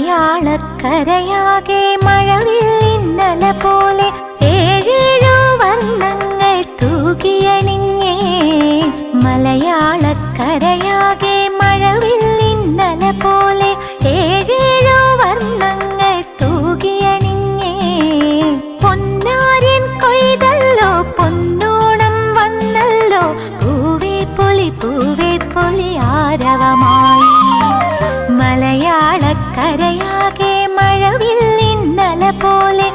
മലയാളക്കരയാകെ മഴവില്ലിന്നല പോലെ ഏഴേഴു വർണ്ണങ്ങൾ തൂകിയണിഞ്ഞേ. മലയാളക്കരയാകെ മഴവില്ലിന്നല പോലെ ഏഴേഴു വർണ്ണങ്ങൾ തൂകിയണിഞ്ഞേ. പൊന്നാര്യൻ കൊയ്തല്ലോ പൊന്നോണം വന്നല്ലോ, പൂവേ പൊലി ആരവമായി. മലയാളക്കരയാകെ മഴവില്ലിന്നല പോലെ